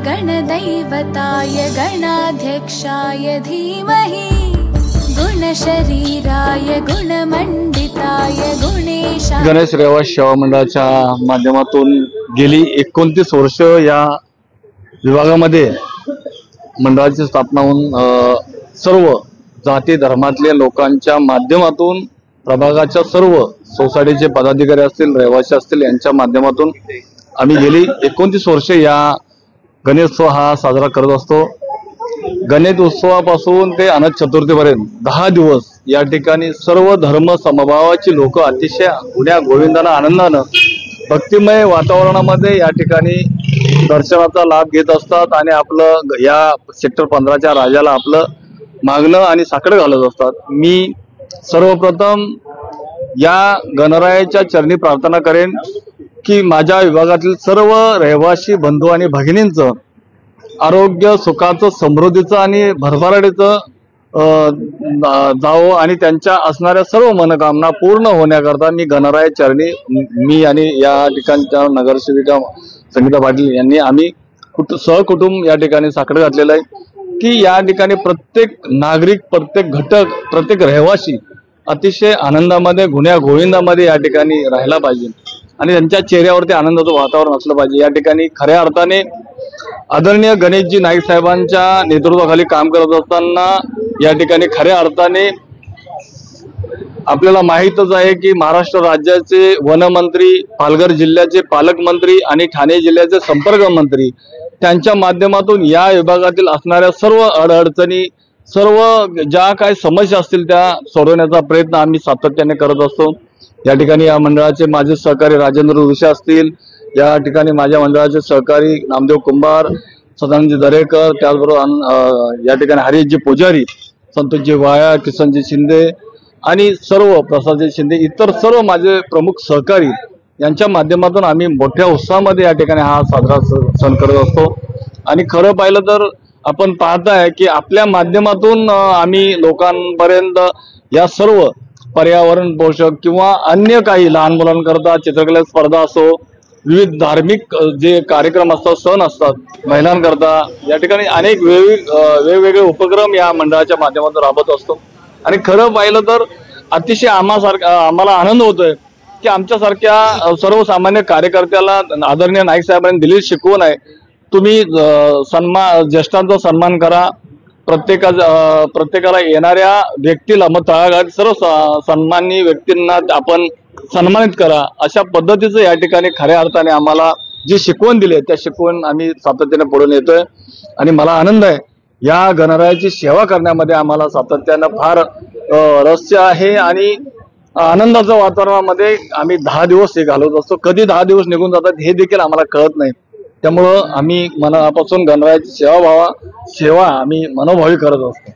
गणदैवताय गणाध्यक्षाय धीमहि गुणशरीराय गुणमंडिताय गुणेशाय। गणेश रहिवासी सेवा मंडळाच्या माध्यमातून गेली 29 वर्ष या विभागामध्ये मंडळाची स्थापना होऊन सर्व जाती धर्मातल्या लोकांच्या माध्यमातून प्रभागाच्या सर्व सोसायटीचे पदाधिकारी असतील, रहिवासी असतील, यांच्या माध्यमातून आम्ही गेली 29 वर्ष या गणेशोत्सव हा साजरा करत असतो। गणेश उत्सवापासून ते अनंत चतुर्थीपर्यंत 10 दिवस या ठिकाणी सर्व धर्म समभावाची लोक अतिशय गुण्या गोविंदानं आनंदानं भक्तिमय वातावरणामध्ये या ठिकाणी दर्शनाचा लाभ घेत असतात आणि आपलं या सेक्टर 15च्या राजाला आपलं मागणं आणि साकडं घालत असतात। मी सर्वप्रथम या गणरायाच्या चरणी प्रार्थना करेन की माझ्या विभागातील सर्व रहिवासी बंधू आणि भगिनींचं आरोग्य सुखाचं समृद्धीचं आणि भरभराटीचं जावं आणि त्यांच्या असणाऱ्या सर्व मनोकामना पूर्ण होण्याकरता मी गणराय चरणी मी आणि या ठिकाणच्या नगरसेविका संगीता पाटील यांनी आम्ही सहकुटुंब या ठिकाणी साकडं घातलेलं आहे की या ठिकाणी प्रत्येक नागरिक, प्रत्येक घटक, प्रत्येक रहिवासी अतिशय आनंदामध्ये गुण्या गोविंदामध्ये या ठिकाणी राहायला पाहिजे आणि त्यांच्या चेहऱ्यावरती आनंदाचं वातावरण असलं पाहिजे। या ठिकाणी खऱ्या अर्थाने आदरणीय गणेशजी नाईक साहेबांच्या नेतृत्वाखाली काम करत असताना या ठिकाणी खऱ्या अर्थाने आपल्याला माहीतच आहे की महाराष्ट्र राज्याचे वनमंत्री, पालघर जिल्ह्याचे पालकमंत्री आणि ठाणे जिल्ह्याचे संपर्क मंत्री त्यांच्या माध्यमातून या विभागातील असणाऱ्या सर्व अडचणी, सर्व ज्या काही समस्या असतील त्या सोडवण्याचा प्रयत्न आम्ही सातत्याने करत असतो। या ठिकाणी या मंडळाचे माझे सहकारी राजेंद्र ऋषी असतील, या ठिकाणी माझ्या मंडळाचे सहकारी नामदेव कुंभार, सदानंदजी दरेकर, त्याचबरोबर या ठिकाणी हरीशजी पुजारी, संतोषजी वाया, किसनजी शिंदे आणि सर्व प्रसादजी शिंदे, इतर सर्व माझे प्रमुख सहकारी यांच्या माध्यमातून आम्ही मोठ्या उत्साहामध्ये या ठिकाणी हा साजरा सण करत असतो। आणि खरं पाहिलं तर आपण पाहताय की आपल्या माध्यमातून आम्ही लोकांपर्यंत या सर्व पर्यावरण पोषक किंवा अन्य काही लहान मुलांकरता चित्रकला स्पर्धा असो, विविध धार्मिक जे कार्यक्रम असतात, सण असतात, महिलांकरता या ठिकाणी अनेक वेगवेगळे उपक्रम या मंडळाच्या माध्यमातून राबवत असतो। आणि खरं पाहिलं तर अतिशय आम्हाला आनंद होतोय की आमच्यासारख्या सर्वसामान्य कार्यकर्त्याला आदरणीय नाईक साहेबांनी दिलेली शिकवण आहे, तुम्ही ज्येष्ठांचा सन्मान करा, प्रत्येकाला येणाऱ्या व्यक्तीला मग तळागाळात सर्व सन्मानी व्यक्तींना आपण सन्मानित करा, अशा पद्धतीचं या ठिकाणी खऱ्या अर्थाने आम्हाला जी शिकवण दिली आहे त्या शिकवण आम्ही सातत्याने पुढे नेतोय। आणि मला आनंद आहे या गणरायाची सेवा करण्यामध्ये आम्हाला सातत्यानं फार रस आहे आणि आनंदाच्या वातावरणामध्ये आम्ही 10 दिवस हे घालवत असतो। कधी 10 दिवस निघून जातात हे देखील आम्हाला कळत नाही, त्यामुळं आम्ही मनापासून गणरायाची सेवा आम्ही मनोभावी करत असतो।